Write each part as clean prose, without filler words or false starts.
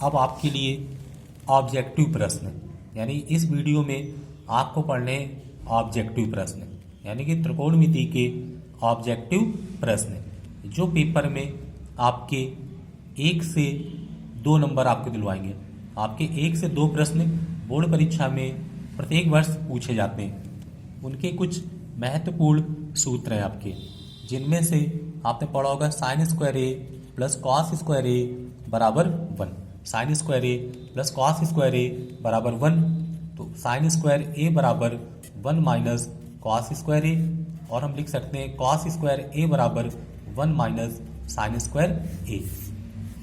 अब आपके लिए ऑब्जेक्टिव प्रश्न, यानी इस वीडियो में आपको पढ़ने ऑब्जेक्टिव प्रश्न, यानी कि त्रिकोणमिति के ऑब्जेक्टिव प्रश्न जो पेपर में आपके 1 से 2 नंबर आपको दिलवाएंगे। आपके 1 से 2 प्रश्न बोर्ड परीक्षा में प्रत्येक वर्ष पूछे जाते हैं। उनके कुछ महत्वपूर्ण सूत्र हैं आपके, जिनमें से आपने पढ़ा होगा साइन स्क्वायर ए प्लस कॉस स्क्वायर ए बराबर 1। साइन स्क्वायर ए प्लस कॉस स्क्वायर ए बराबर 1, तो साइन स्क्वायर ए बराबर 1 माइनस कॉस स्क्वायर ए, और हम लिख सकते हैं कॉस स्क्वायर ए बराबर 1 माइनस साइन स्क्वायर ए,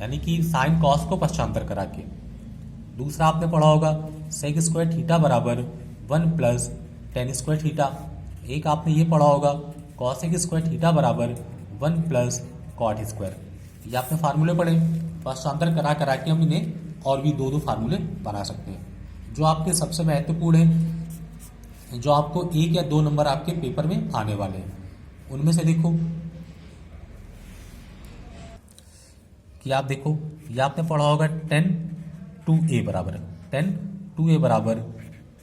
यानी कि साइन कॉस को पक्षांतर करा के। दूसरा आपने पढ़ा होगा सेक स्क्वायर थीटा बराबर 1 प्लस टेन स्क्वायर थीटा। एक आपने ये पढ़ा होगा कॉसेक स्क्वायर थीटा बराबर 1 प्लस कॉट स्क्वायर। ये आपने फार्मूले पढ़े, पक्षांतर करा करा के हम इन्हें और भी 2 फार्मूले बना सकते हैं। जो आपके सबसे महत्वपूर्ण हैं, जो आपको 1 या 2 नंबर आपके पेपर में आने वाले हैं, उनमें से देखो कि आप देखो ये आपने पढ़ा होगा 10 2a बराबर 10 2a बराबर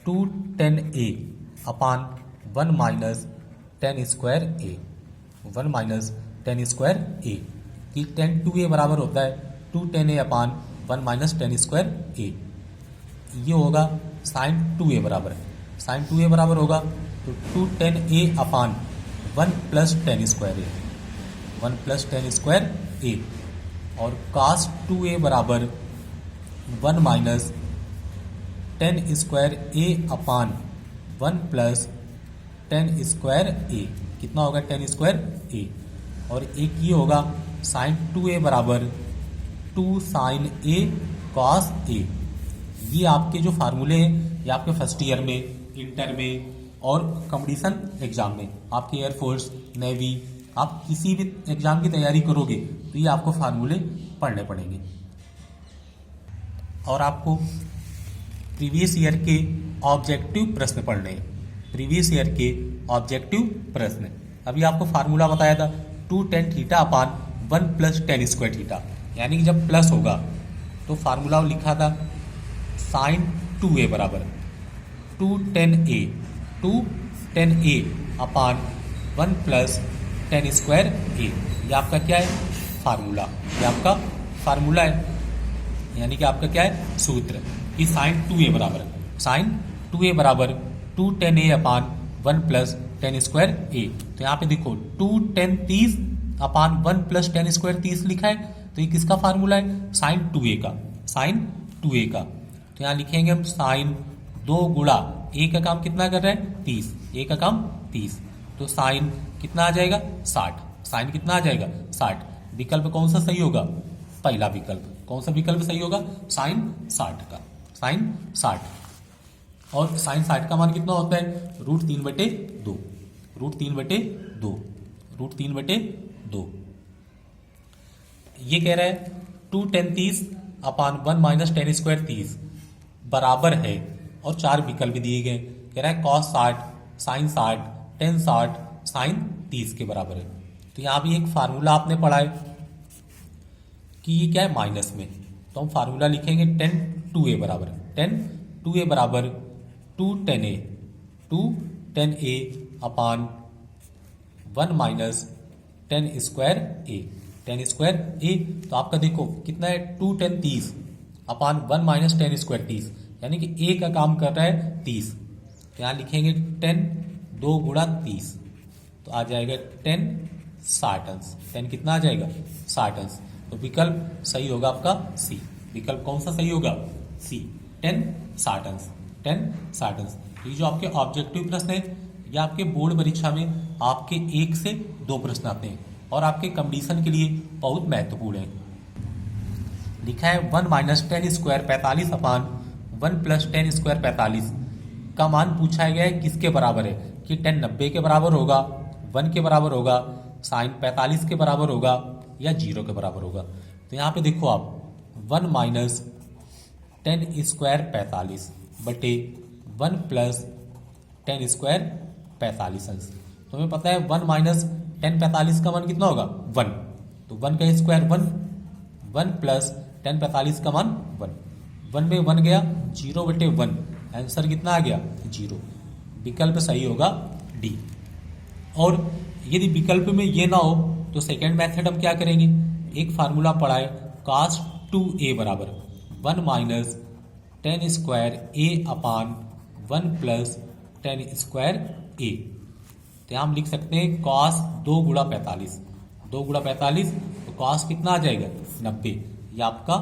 2 10a अपान 1 माइनस 10 स्क्वायर ए, 1 माइनस 10 स्क्वायर ए, कि 10 2a बराबर होता है 2 10a अपान 1 माइनस 10 स्क्वायर ए। ये होगा साइन 2a बराबर, साइन 2a बराबर होगा तो 2 10a अपान 1 प्लस 10 स्क्वायर ए, 1 प्लस 10 स्क्वायर ए, और कास 2a बराबर 1 माइनस 10 स्क्वायर ए अपान 1 प्लस 10 स्क्वायर ए, कितना होगा 10 स्क्वायर ए। और एक ये होगा साइन 2a बराबर 2 साइन ए कॉस ए। ये आपके जो फार्मूले हैं ये आपके फर्स्ट ईयर में, इंटर में और कंपटीशन एग्जाम में, आपके एयरफोर्स, नेवी, आप किसी भी एग्जाम की तैयारी करोगे तो ये आपको फार्मूले पढ़ने पड़ेंगे। और आपको प्रीवियस ईयर के ऑब्जेक्टिव प्रश्न पढ़ने हैं, प्रीवियस ईयर के ऑब्जेक्टिव प्रश्न। अभी आपको फार्मूला बताया था 2 10 theta upon 1 plus 10 square theta, यानी कि जब प्लस होगा तो फार्मूला लिखा था साइन 2a बराबर 2 10a, 2 10a अपान 1 प्लस 10 स्क्वायर ए। ये आपका क्या है फार्मूला, ये आपका फार्मूला है, यानी कि आपका क्या है सूत्र, कि साइन 2a बराबर, साइन 2a बराबर 2 10a अपान 1 प्लस 10 स्क्वायर ए। तो यहाँ पे देखो 2 10 30 अपान 1 प्लस 10 स्क्वायर 30 लिखा है, तो ये किसका फार्मूला है साइन 2a का, साइन 2a का। तो यहाँ लिखेंगे हम साइन 2 गुणा ए का काम कितना कर रहा है 30, ए का काम 30, तो साइन कितना आ जाएगा 60, साइन कितना आ जाएगा 60। विकल्प कौन सा सही होगा, पहला विकल्प। कौन सा विकल्प सही होगा, साइन 60 का, साइन 60। और साइन 60 का मान कितना होता है √3/2, √3/2, √3/2। ये कह रहा है 2 10 30 अपान 1 माइनस 10 स्क्वायर 30 बराबर है, और 4 विकल्प दिए गए। कह रहा है कॉस 60, साइन 60, टेन 60, साइन 30 के बराबर है। तो यहाँ भी एक फार्मूला आपने पढ़ा है कि ये क्या है माइनस में, तो हम फार्मूला लिखेंगे 10 2a बराबर, 10 2a बराबर 2 10a, 2 10a अपान 1 माइनस 10 स्क्वायर ए, 10 स्क्वायर ए। तो आपका देखो कितना है 2 10 30 अपान 1 माइनस 10 स्क्वायर 30, यानी कि ए का काम कर रहा है 30। तो यहाँ लिखेंगे 10 2 गुणा 30, तो आ जाएगा 10 60 अंश, 10 कितना आ जाएगा 60 अंश। तो विकल्प सही होगा आपका सी, विकल्प कौन सा सही होगा सी, 10 60 अंश, 10 60 अंश। ये जो आपके ऑब्जेक्टिव प्रश्न है ये आपके बोर्ड परीक्षा में आपके 1 से 2 प्रश्न आते हैं, और आपके कंपटीशन के लिए बहुत महत्वपूर्ण है। लिखा है 1 माइनस 10 स्क्वायर 45 अपान 1 प्लस 10 स्क्वायर 45 का मान पूछा गया है किसके बराबर है, कि 10 90 के बराबर होगा, 1 के बराबर होगा, साइन 45 के बराबर होगा, या 0 के बराबर होगा। तो यहाँ पे देखो आप 1 माइनस 10 स्क्वायर 45 बटे 1 प्लस 10 स्क्वायर 45 अंश। तो हमें पता है 1 माइनस 10 45 का मान कितना होगा 1, तो 1 का स्क्वायर 1, 1 प्लस टेन 45 का मान 1 में 1 गया, 0/1, आंसर कितना आ गया 0। विकल्प सही होगा डी। और यदि विकल्प में ये ना हो तो सेकेंड मेथड हम क्या करेंगे, एक फार्मूला पढ़ा है cos 2a बराबर 1 minus ten square a upon 1 plus ten square a। तो यहाँ हम लिख सकते हैं cos 2 गुणा 45, 2 गुणा 45 तो cos कितना आ जाएगा 90। ये आपका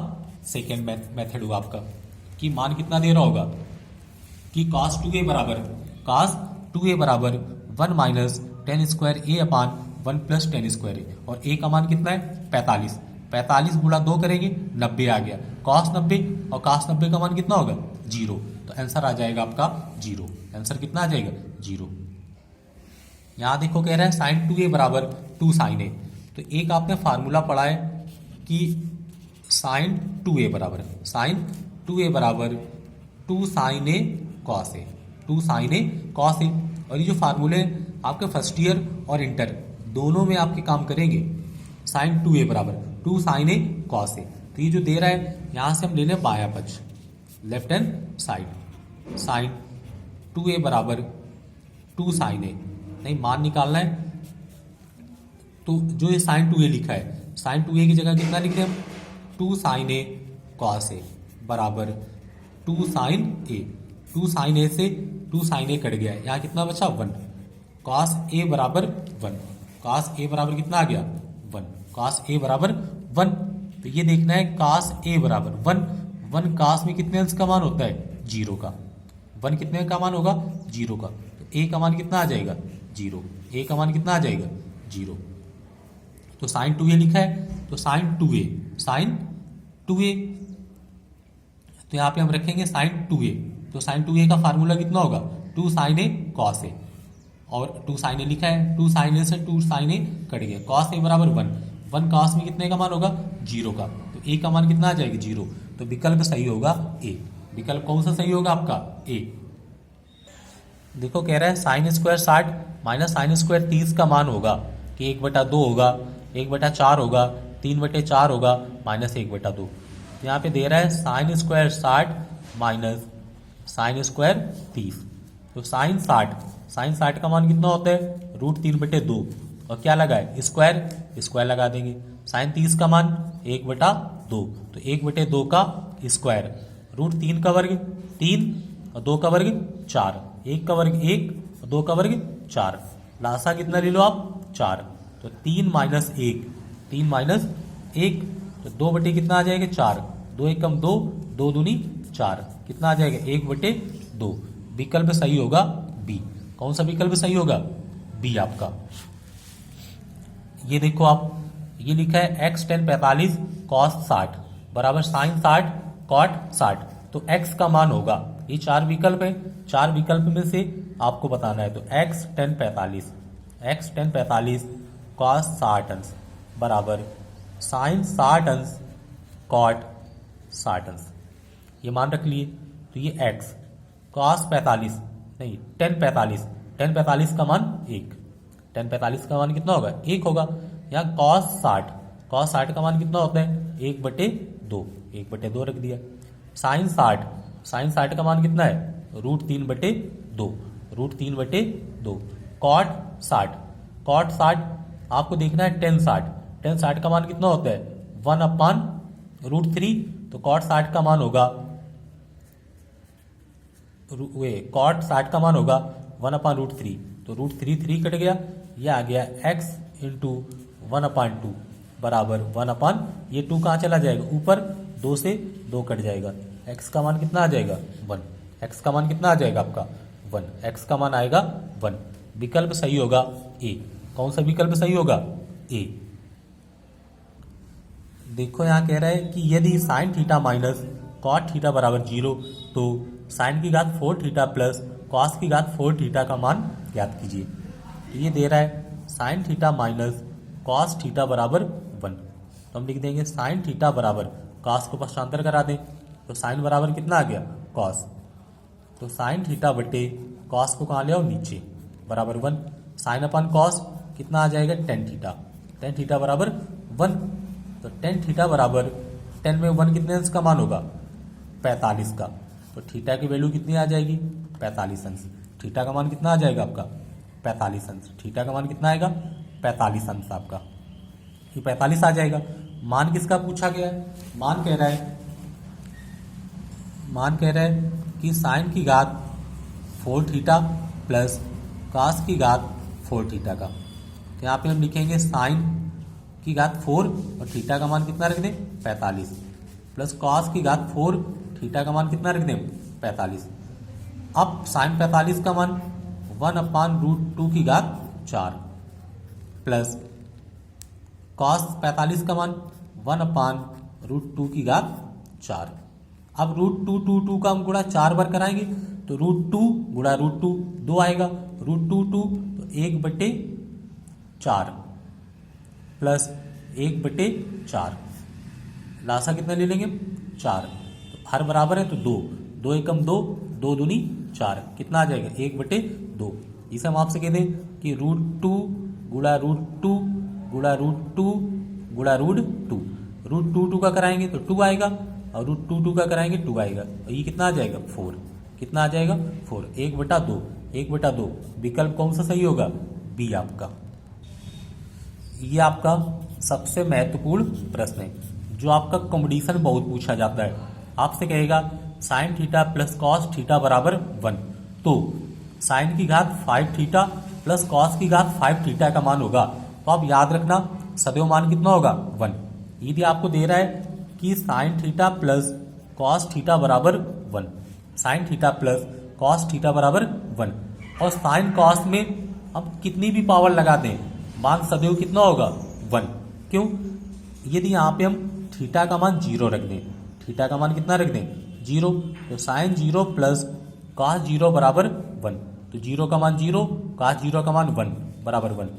सेकेंड मेथड हुआ आपका, कि मान कितना दे रहा होगा कि cos 2a बराबर 1 minus ten square a upon 1 plus ten square a, और a का मान कितना है 45, 45 गुणा 2 करेंगे 90 आ गया, cos 90, और cos 90 का मान कितना होगा 0। तो आंसर आ जाएगा आपका 0। आंसर कितना आ जाएगा 0। यहाँ देखो कह रहा है sin 2a बराबर 2 sin a। तो एक आपने फार्मूला पढ़ा है कि sin 2a बराबर 2 sin a cos a, 2 sin a cos a। और ये जो फार्मूले आपके फर्स्ट ईयर और इंटर दोनों में आपके काम करेंगे। sin 2a बराबर 2 sin a cos a, तो ये जो दे रहा है यहाँ से हम ले लें बायां पक्ष, left hand side, sin 2a बराबर 2 sin a, नहीं मान निकालना है तो जो ये sin 2a लिखा है, sin 2a की जगह कितना लिख रहे हैं हम 2 sin a cos a बराबर 2 sin a, 2 sin a से 2 sin a कट गया है, यहाँ कितना बचा 1, cos a बराबर 1, cos a बराबर कितना आ गया 1, cos a बराबर 1। तो ये देखना है cos a बराबर 1 cos में कितने अंश का मान होता है 0 का, 1 कितने का मान होगा 0 का, तो a का मान कितना आ जाएगा 0, a का मान कितना आ जाएगा 0। तो sin 2a लिखा है, तो sin 2a तो यहाँ पे हम रखेंगे sin 2a, तो sin 2a का फार्मूला कितना होगा 2 sin a cos a, और 2 sin a लिखा है, 2 sin a से 2 sin a कट गया, cos a बराबर 1 cos में कितने का मान होगा 0 का, तो a का मान कितना आ जाएगा 0। तो विकल्प सही होगा a। विकल्प कौन सा सही होगा आपका a। देखो कह रहा है sin square 60 minus sin square 30 का मान होगा कि 1/2 होगा, 1/4 होगा, 3/4 होगा, माइनस 1/2। तो यहाँ पे दे रहा है sin square 60 minus sin square 30। तो sin 60 का मान कितना होता है √3/2, और क्या लगा है स्क्वायर लगा देंगे। sin 30 का मान 1/2, तो 1/2 का स्क्वायर, √3 का वर्ग 3 और 2 का वर्ग 4, 1 का वर्ग 1 और 2 का वर्ग 4, लासा कितना ले लो आप 4, तो 3 माइनस 1 तो 2 कितना आ जाएगा 4, 2 1 कम 2, 2 दूनी 4, कितना आ जाएगा 1/2। विकल्प सही होगा बी। कौन सा विकल्प सही होगा बी आपका। ये देखो आप, ये लिखा है x tan 45 cos 60 बराबर sin 60 cot 60, तो x का मान होगा, ये 4 विकल्प है, 4 विकल्प में से आपको बताना है। तो x tan 45 cos 60 अंश बराबर sin 60 अंश cot 60 अंश, ये मान रख लिए। तो ये x cos 45 नहीं tan 45 का मान 1, tan 45 का मान कितना होगा 1 होगा। यहाँ cos 60 का मान कितना होता है 1/2 रख दिया। sin 60 का मान कितना है √3/2 cot 60 आपको देखना है tan 60 का मान कितना होता है 1/√3, तो cot 60 का मान होगा cot 60 का मान होगा 1/√3, तो √3 कट गया, ये आ गया x इंटू 1/2 बराबर 1 ये 2 कहाँ चला जाएगा ऊपर, 2 से 2 कट जाएगा, x का मान कितना आ जाएगा 1, x का मान कितना आ जाएगा आपका 1, x का मान आएगा 1। विकल्प सही होगा ए। कौन सा विकल्प सही होगा ए। देखो यहाँ कह रहा है कि यदि sin theta minus cot theta बराबर 0, तो sin की घात 4 थीटा प्लस cos की घात 4 थीटा का मान ज्ञात कीजिए। तो ये दे रहा है sin theta minus cos theta बराबर 1, तो हम लिख देंगे sin थीटा बराबर cos को पक्षांतर करा दें, तो sin बराबर कितना आ गया cos, तो sin थीटा बटे cos को कहाँ ले आओ नीचे बराबर 1, sin अपन cos कितना आ जाएगा tan थीटा बराबर 1, तो tan थीटा बराबर 10 में 1 कितने अंश का मान होगा? 45 का। तो थीटा की वैल्यू कितनी आ जाएगी? 45 अंश। थीटा का मान कितना आ जाएगा आपका? 45 अंश। थीटा का मान कितना आएगा? 45 अंश आपका। ये 45 आ जाएगा। मान किसका पूछा गया है? मान कह रहा है कि साइन की घात 4 थीटा प्लस कॉस की घात 4 थीटा का। तो यहाँ पे हम लिखेंगे साइन की घात 4 और थीटा का मान कितना रख दें? 45 प्लस कॉस की घात 4 थीटा का मान कितना रख दें? 45। अब साइन 45 का मान 1/√2 की घात 4 प्लस कॉस 45 का मान 1/√2 की घात 4। अब √2 का हम गुणा 4 बार कराएंगे तो √2 गुणा √2 2 आएगा। √2 2 तो 1/4 प्लस 1/4 लासा कितना ले लेंगे? 4। तो हर बराबर है तो 2 2 एकम 2 2 दूनी 4 कितना आ जाएगा? 1/2। इसे हम आपसे कह दें कि √2 गुणा √2 गुणा √2 गुणा √2 √2 का कराएंगे तो 2 आएगा और √2 का कराएंगे 2 आएगा और ये कितना आ जाएगा? 4। कितना आ जाएगा? 4। 1/2 1/2 विकल्प कौन सा सही होगा? बी आपका। ये आपका सबसे महत्वपूर्ण प्रश्न है जो आपका कॉम्पिटिशन बहुत पूछा जाता है। आपसे कहेगा sine theta plus cos theta बराबर 1। तो साइन की घात 5 थीटा प्लस कॉस की घात 5 थीटा का मान होगा। तो आप याद रखना सदैव मान कितना होगा? 1। यदि आपको दे रहा है कि sine theta plus cos theta बराबर 1, sine theta plus cos theta बराबर 1 और साइन कॉस में हम कितनी भी पावर लगा दें मान सदैव कितना होगा? 1। क्यों? यदि यहाँ पे हम थीटा का मान 0 रख दें, थीटा का मान कितना रख दें? 0, तो साइन 0 प्लस कॉस 0 बराबर 1। तो 0 का मान 0, कॉस 0 का मान 1 बराबर 1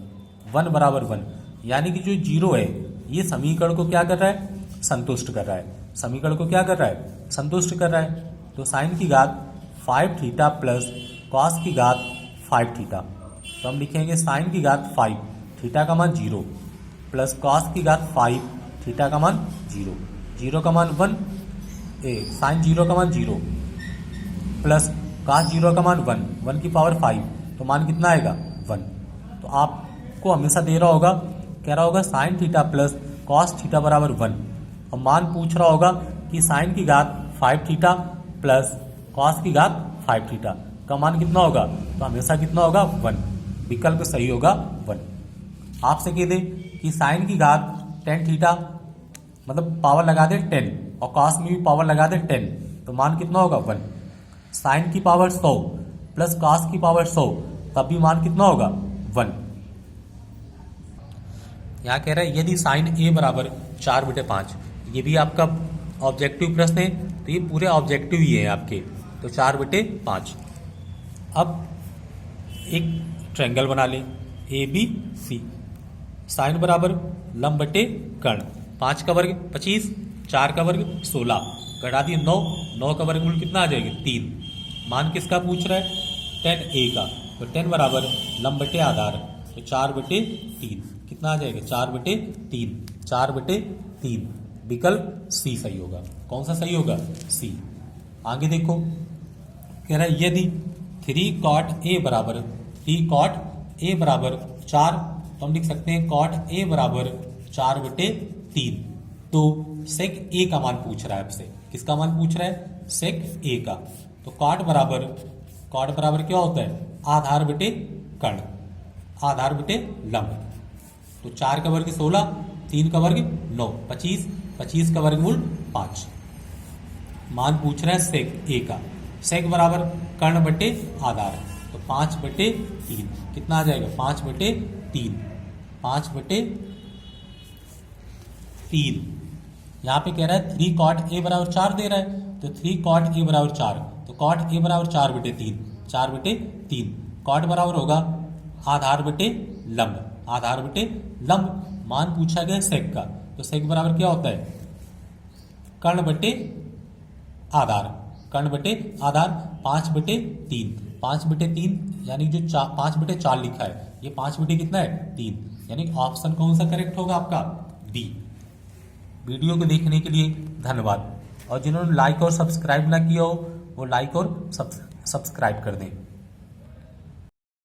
1 बराबर 1। यानी कि जो 0 है ये समीकरण को क्या कर रहा है? संतुष्ट कर रहा है। समीकरण को क्या कर रहा है? संतुष्ट कर रहा है। तो साइन की घात 5 थीटा प्लस कॉस की घात 5 थीटा। तो हम लिखेंगे साइन की घात 5 थीटा का मान 0 प्लस कॉस की घात 5 थीटा का मान 0 0 का मान 1 साइन 0 का मान 0 प्लस कॉस 0 का मान 1 1 की पावर 5 तो मान कितना आएगा? 1। तो आपको हमेशा दे रहा होगा, कह रहा होगा sine theta plus cos theta बराबर 1 और मान पूछ रहा होगा कि साइन की घात 5 थीटा प्लस कॉस की घात 5 थीटा का मान कितना होगा? तो हमेशा कितना होगा? 1। विकल्प सही होगा 1। आपसे कह दे कि साइन की घात 10 थीटा मतलब पावर लगा दे 10 और कॉस में भी पावर लगा दे 10 तो मान कितना होगा? 1। साइन की पावर 100 प्लस कॉस की पावर 100 तब भी मान कितना होगा? 1। यहाँ कह रहा है यदि साइन ए बराबर 4/5, ये भी आपका ऑब्जेक्टिव प्रश्न है तो ये पूरे ऑब्जेक्टिव ही है आपके। तो 4/5। अब एक ट्रायंगल बना लें ABC। साइन बराबर लंब बटे कर्ण, 5 का वर्ग 25, 4 का वर्ग 16, घटा दिए 9, 9 का वर्गमूल कितना आ जाएगा? 3। मान किसका पूछ रहा है? tan A का। तो tan बराबर लंब बटे आधार तो 4/3 कितना आ जाएगा? 4/3 4/3 विकल्प सी सही होगा। कौन सा सही होगा? सी। आगे देखो कह रहा है यदि 3 cot A बराबर 4 तो हम लिख सकते हैं cot A बराबर 4/3। तो sec A का मान पूछ रहा है आपसे। किसका मान पूछ रहा है? sec A का। तो cot बराबर क्या होता है? आधार बटे कर्ण, आधार बटे लंब। तो 4 का वर्ग 16, 3 का वर्ग 9, 25, 25 का वर्गमूल 5। मान पूछ रहा है सेक ए का। सेक बराबर कर्ण बटे आधार तो 5/3 कितना आ जाएगा? 5/3 5/3। यहाँ पे कह रहा है 3 cot A बराबर 4 दे रहा है तो 3 cot A बराबर 4 तो cot A बराबर 4/3 4/3। cot बराबर होगा आधार बटे लंब, आधार बटे लंब। मान पूछा गया सेक का तो सेक बराबर क्या होता है? कर्ण बटे आधार, कर्ण बटे आधार 5/3 5/3 यानी जो 5/4 लिखा है ये 5 कितना है? 3। यानी ऑप्शन कौन सा करेक्ट होगा आपका? बी। वीडियो को देखने के लिए धन्यवाद। और जिन्होंने लाइक और सब्सक्राइब ना किया हो वो लाइक और सब्सक्राइब कर दें।